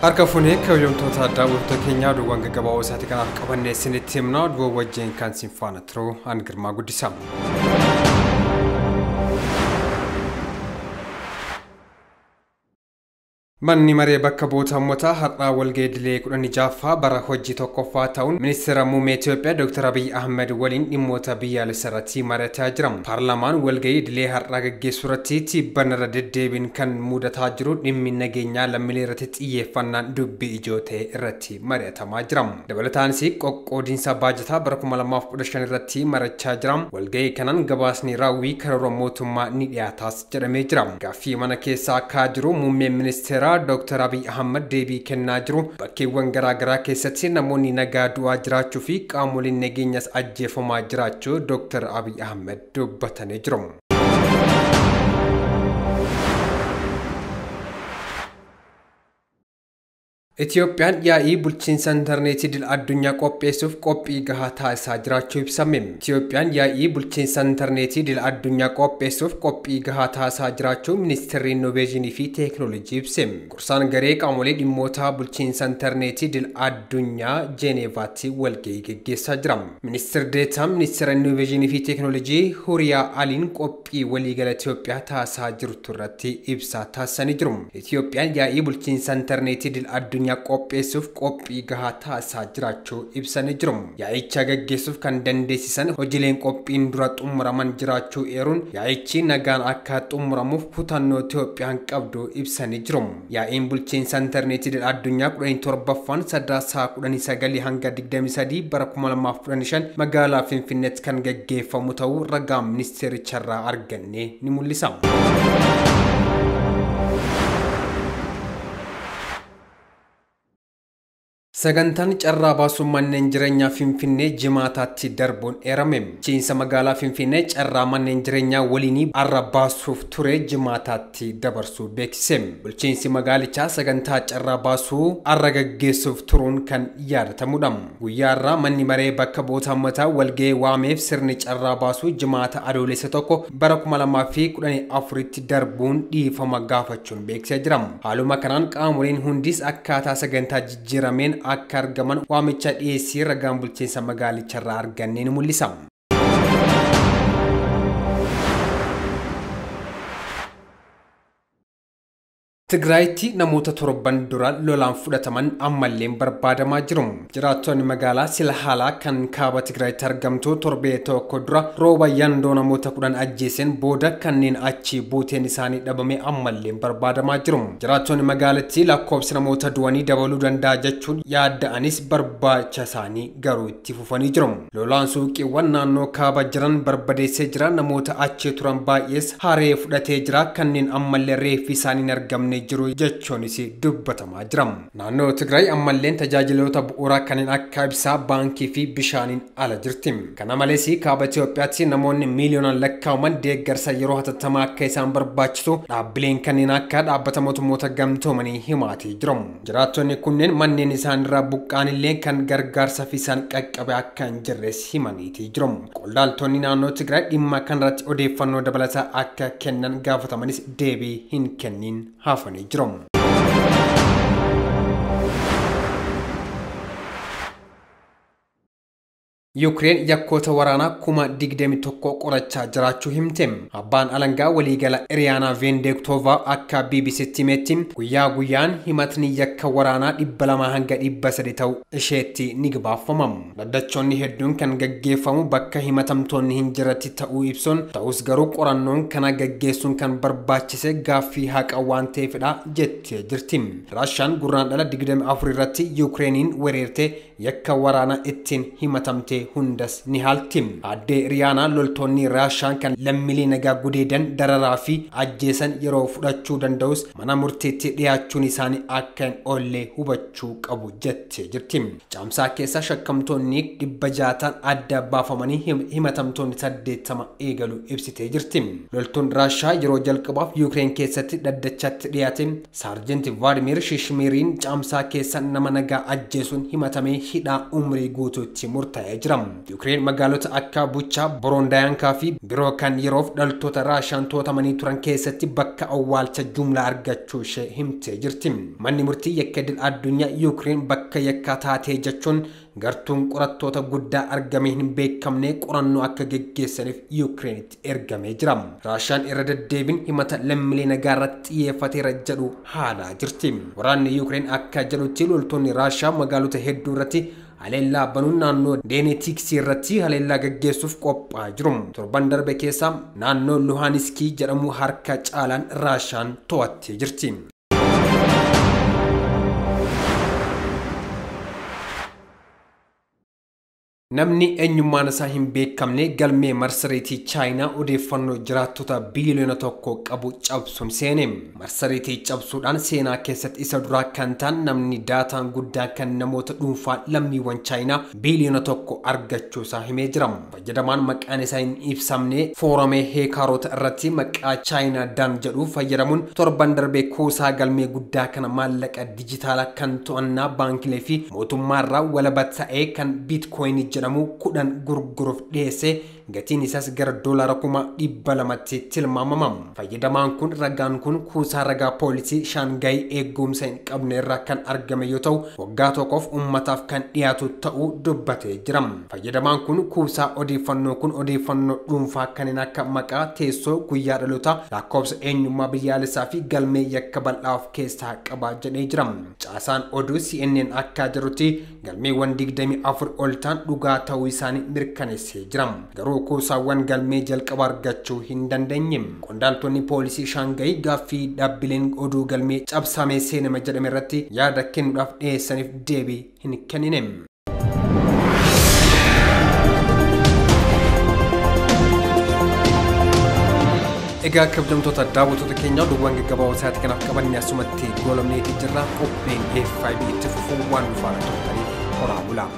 Harka funee kayyomtoota daawwattoota keenyaa duwwaan gaggabaaboo isaatii kanaaf qabannee isinitti himna duwwaa wajjin kan isin faana turuu an Girmaa Guddisaa. Manni maree bakka bu'oota har'aa walga'ii idilee 16ffaa bara hojii tokkoffaa ta'uun ministeera muummee Itoophiyaa Dr. Abiy Ahmed waliin dhimmoota biyyaalessaa irratti mari'ataa jira. Paarlaamaan walga'ii idilee har'aa gaggeessuu irratti tibban irra deddeebiin kan mudataa jiru dhimmi nageenyaa lammiilee irratti xiyyeeffannaan dubbii ijoo ta'e irratti mari'atamaa jira. Dabalataanis qoqqoodiinsa baajataa bara 2015 irratti mari'achaa jira. Walga'ii kanaan gabaasni raawwii karoora mootummaa ni dhiyaatas jedhamee jira. Gaaffii mana keessaa akka jiru muummeen ministeera Dr. Abiy Ahmed deebii kennaa jiru. Bakkeewwan garaagaraa keessatti namoonni nagaa du'aa jiraachuu fi qaamoleen nageenyas ajjeefamaa jiraachuu Dr. Abiy Ahmed dubbatanii jiru. Itoophiyaan yaa'ii bulchiinsa intarneetii idil addunyaa qopheessuuf qophii gahaa taasisaa jiraachuu ibsame. Itoophiyaan yaa'ii bulchiinsa intarneetii idil addunyaa qopheessuuf qophii gahaa taasisaa jiraachuu ministeerri innoveeshinii fi teekinooloojii ibse. Gorsaan garee qaamolee dhimmoota bulchiinsa intarneetii idil addunyaa Jeeneevaatti walga'ii gaggeessaa jira. Ministeerri deetaan ministeera innoveeshinii fi teekinooloojii Huriyaa Aliin qophii waliigala Itoophiyaa taasisaa jirtu irratti ibsa taasisanii jiru. Itoophiyaan yaa'ii bulchiinsa intarneetii idil addunyaa qopheessuuf qophii gahaa taasisaa jiraachuu ibsanii jiru. Yaa'icha gaggeessuuf kan dandeessisan hojiileen qophiin dura xumuraman jiraachuu eeruun yaa'ichi nagaan akka xumuramuuf kutannoo Itoophiyaan qabdu ibsanii jiru. Yaa'iin bulchiinsa intarneetii idil addunyaa 17ffaan Sadaasaa 19 hanga 23 bara 2015 magaalaa Finfinneetti kan gaggeeffamu ta'uu ragaa ministeericharraa arganne ni mul'isa. Sagantaan carraa baasuu manneen jireenyaa Finfinnee jimaataatti darbuun eerame. Bulchiinsa magaalaa Finfinnee carraa manneen jireenyaa waliinii arra baasuuf ture jimaataatti dabarsuu beeksise. Bulchiinsi magaalichaa sagantaa carraa baasuu arra gaggeessuuf turuun kan yaadatamudha. Guyyaa irraa manni maree bakka bu'oota uummataa walga'ii waameef sirni carraa baasuu jimaata adoolessa 1 bara 2014tti darbuun dhiifama gaafachuun beeksisee jira. Haaluma kanaan qaamoleen hundis akkaataa sagantaa jijjiirameen akka argaman waamicha dhiyeessii ragaan bulchiinsa magaalicharraa arganne ni mul'isa. Tigraayitti namoota torban dura lolaan fudhataman ammallee barbaadamaa jiru. Jiraattonni magaalaa Silhalaa kan kaaba Tigraayitti argamtu torbee tokko dura rooba yandoo namoota 10 ajjeesen booda kanneen achi buuteen isaanii dhabame ammallee barbaadamaa jiru. Jiraattonni magaalattii lakkoofsi namoota du'anii dabaluu danda'a jechuun yaadda'anis barbaacha isaanii garuu itti fufanii jiru. Lolaan suuqiiwwan naannoo kaaba jiran barbadeessee jira. Namoota achi turan baay'ees haree fudhatee jira. Kanneen ammallee reeffi isaanii hin argamne jiru jechuunis dubbatamaa jira. Naannoo Tigraay ammalleen tajaajiloota bu'uuraa kanneen akka ibsaa, baankii fi bishaaniin ala jirti. Kana malees kaaba Itoophiyaatti namoonni miiliyoonaan lakkaa'aman deeggarsa yeroo hatattamaa akka isaan barbaachisu dhaabbileen kanneen akka dhaabbata mootummoota gamtoomanii himaatee jiru. Jiraattonni kunneen manneen isaanirraa buqqaanillee kan gargaarsaaf isaan qaqqabe akka hin jirres himaniitii jiru. Qondaaltonni naannoo Tigraay dhimma kanarratti odeeffannoo dabalataa akka kennan gaafatamanis deebii hin kennin hafanii jiru. Ukraine yakkoota waraanaa 21,000 qorachaa jiraachuu himte. Abbaan alangaa waliigala Iriyaanaa Vendeektoovaa akka BBC'tti himetti guyyaa guyyaan himatni yakka waraanaa 200 hanga 300 ta'u isheetti ni gabaafama. Dhaddachoonni hedduun kan gaggeeffamu bakka himatamtoonni hin jirretti ta'uu ibsuun ta'us garuu qorannoon kana gaggeessuun kan barbaachise gaaffii haqa waan ta'eefidha jettee jirti. Raashaan gurraandhala 24 irratti Ukrainiin weerartee yakka waraanaa ittiin himatamte hundas ni halti. Addee Iriyaanaa loltoonni Raashaan kan lammiilee nagaa gudeedan dararaa fi ajjeesan yeroo fudhachuu danda'us mana murtiitti dhiyaachuun isaanii akka hin oolle hubachuu qabu jettee jirti. Caamsaa keessa shakkamtoonni 600 adda baafamanii himatamtoonni 80 eegalu ibsitee jirti. Loltuun Raashaa yeroo jalqabaaf Ukraine keessatti dhaddachatti dhiyaate Saarjenti Vladimir Shishmiriin caamsaa keessa nama nagaa ajjeesuun himatamee hidhaa umrii guutuutti murtaa'ee jira. Ukraine magaalota akka Bucha, Borondayankaa fi biroo kan yeroof dhaltoota Raashaan to'atamanii turan keessatti bakka awwaalcha jumlaa argachuu ishee himtee jirti. Manni murtii yakka idil addunyaa Ukraine bakka yakkaa taatee jechuun gartuun qorattoota guddaa argamee hin beekamne qorannoo akka geggeessaniif Ukrainetti ergamee jira. Raashaan irra deddeebiin himata lammiilee nagaa irratti xiyyeeffateera jedhu haalaa jirti. Waraanni Ukraine akka jedhutti loltoonni Raashaa magaalota hedduu irratti haleellaa banuun naannoo Donetsk irratti haleellaa gaggeessuuf qophaa'aa jiru. Torban darbe keessa naannoo Luhanskii jedhamu harka caalaan Raashaan to'attee jirti. Namni eenyummaan isaa hin beekamne galmee marsariitii Chaayinaa odeeffannoo jiraattota biliyoona tokko qabu cabsuun seene. Marsariitii cabsuudhaan seenaa keessatti isa duraa kan ta'an namni daataan guddaa kan namoota dhuunfaa lammiiwwan Chaayinaa biliyoona tokko argachuu isaa himee jira. Fayyadamaan maqaan isaa hin ibsamne foorumee heekaarota irratti maqaa Chaayinaa daan jedhu fayyadamuun torban darbee kuusaa galmee guddaa kana maallaqa dijitaalaa kan to'annaa baankilee fi mootummaarraa walaba ta'ee kan biitkooyinii jedhamu kudhan gurguruuf dhiyeesse gatiin isaas gara $200,000 tilmaamama. Fayyadamaan kun ragaan kun kuusaa ragaa poolisii Shaangaay eegumsa hin qabne irraa kan argame yoo ta'u waggaa tokkoof ummataaf kan dhiyaatu ta'uu dubbatee jira. Fayyadamaan kun kuusaa odeeffannoo kun odeeffannoo dhuunfaa kanneen akka maqaa, teessoo, guyyaa dhalootaa, lakkoofsa eenyummaa biyyaalessaa fi galmee yakka bal'aa of keessaa qaba jedhee jira. Caasaan oduu CNN akka jedhutti galmeewwan 24 ol ta'an dhugaa ta'uu isaanii mirkaneessee jira. Garuu kuusaawwan galmee jalqaba argachuu hin dandeenye. Qondaaltonni poolisii Shaangaay gaaffii dhaabbileen oduu galmee cabsamee seename jedhame irratti yaada kennuudhaaf dhiyeessaniif deebii hin kennine. Egaa kabajamtoota daawwattoota keenya oduuwwan gaggabaaboo isaatti kanaaf qabannee asumatti goolabneetii jirra. Qophiin FiB itti fufuu waan nu faana turtaniif horaa bulaa.